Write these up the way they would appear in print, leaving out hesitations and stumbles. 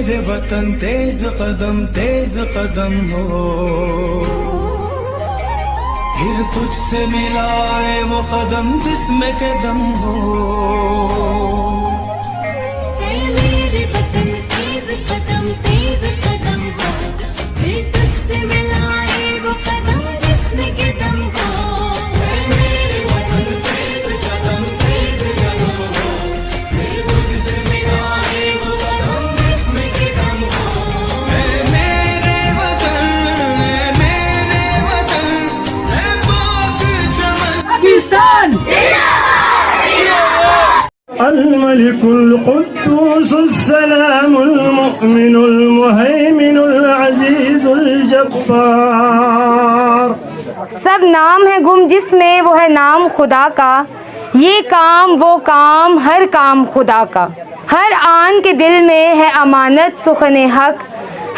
میرے وطن تیز قدم ہو، پھر تجھ سے ملائے وہ قدم جس میں کہ دم ہو۔ اے میرے وطن تیز قدم ہو، پھر تجھ سے ملائے وہ قدم جس میں کہ دم ہو۔ اے میرے وطن تیز قدم ہو، پھر تجھ سے ملائے وہ قدم جس میں کہ دم ہو۔ اے میرے وطن، اے میرے وطن، اے پاک چمن پاکستان الملك القدوس السلام المؤمن المهيمن العزيز الجبار۔ سب نام ہے گم جس میں وہ ہے نام خدا کا، یہ کام وہ کام ہر کام خدا کا۔ ہر آن کے دل میں ہے امانت سخن حق،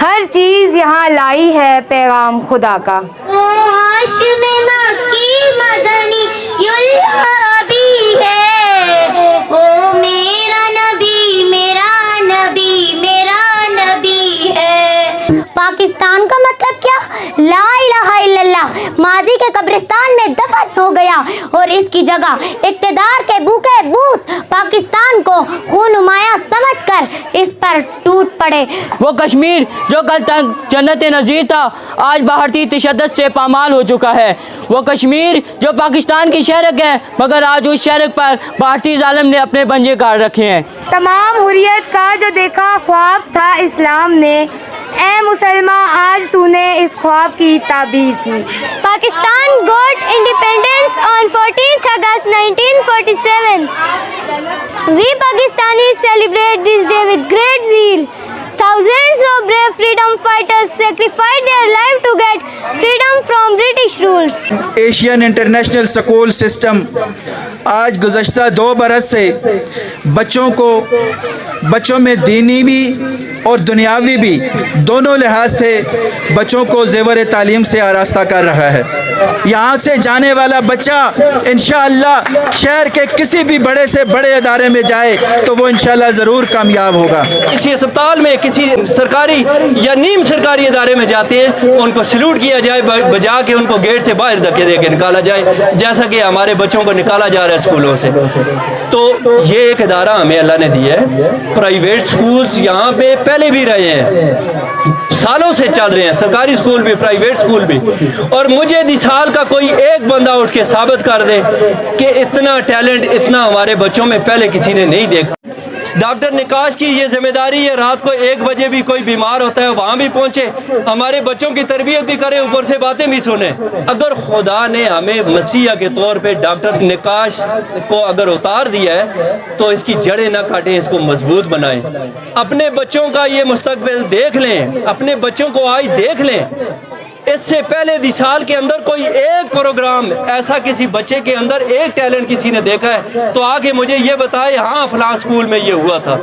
ہر چیز یہاں لائی ہے پیغام خدا کا۔ وہ ہاشم مکی مدنی اللہ بھی ہے، وہ میرا نبی میرا نبی میرا نبی ہے۔ پاکستان کا مطلب کیا؟ لا الہ الا اللہ ماضی کے قبرستان میں دفن ہو گیا اور اس کی جگہ اقتدار کے بھوکے بھوت پاکستان کو خون نمایاں سمجھ کر اس پر ٹوٹ پڑے۔ وہ کشمیر جو کل تک جنت نظیر تھا آج بھارتی تشدد سے پامال ہو چکا ہے۔ وہ کشمیر جو پاکستان کی شہرک ہے مگر آج اس شہرک پر بھارتی ظالم نے اپنے پنجے کاٹ رکھے ہیں۔ تمام حریت کا جو دیکھا خواب تھا اسلام نے، اے مسلمان آج تو نے اس خواب کی تعبیر کی۔ Pakistan got independence on 14th August 1947. We Pakistanis celebrate this day with great zeal. Thousands of brave freedom fighters sacrificed their life to get freedom from British rules. Asian international school system آج گزشتہ 2 برس سے بچوں میں دینی بھی اور دنیاوی بھی دونوں لحاظ سے بچوں کو زیور تعلیم سے آراستہ کر رہا ہے۔ یہاں سے جانے والا بچہ انشاءاللہ شہر کے کسی بھی بڑے سے بڑے ادارے میں جائے تو وہ انشاءاللہ ضرور کامیاب ہوگا۔ کسی اسپتال میں کسی سرکاری یا نیم سرکاری ادارے میں جاتے ہیں ان کو سلوٹ کیا جائے بجا کے ان کو گیٹ سے باہر دھکے دے کے نکالا جائے، جیسا کہ ہمارے بچوں کو نکالا جا رہا ہے اسکولوں سے۔ تو یہ ایک ادارہ ہمیں اللہ نے دیا ہے۔ پرائیویٹ سکولز یہاں پہ پہلے بھی رہے ہیں، سالوں سے چل رہے ہیں، سرکاری سکول بھی پرائیویٹ سکول بھی، اور مجھے مثال کا کوئی ایک بندہ اٹھ کے ثابت کر دے کہ اتنا ٹیلنٹ اتنا ہمارے بچوں میں پہلے کسی نے نہیں دیکھا۔ ڈاکٹر نکاش کی یہ ذمہ داری ہے، رات کو 1 بجے بھی کوئی بیمار ہوتا ہے وہاں بھی پہنچے، ہمارے بچوں کی تربیت بھی کرے، اوپر سے باتیں بھی سنیں۔ اگر خدا نے ہمیں مسیحا کے طور پہ ڈاکٹر نکاش کو اگر اتار دیا ہے تو اس کی جڑیں نہ کاٹیں، اس کو مضبوط بنائیں۔ اپنے بچوں کا یہ مستقبل دیکھ لیں، اپنے بچوں کو آج دیکھ لیں۔ اس سے پہلے 20 سال کے اندر کوئی ایک پروگرام ایسا کسی بچے کے اندر ایک ٹیلنٹ کسی نے دیکھا ہے تو آگے مجھے یہ بتائے ہاں فلاں اسکول میں یہ ہوا تھا۔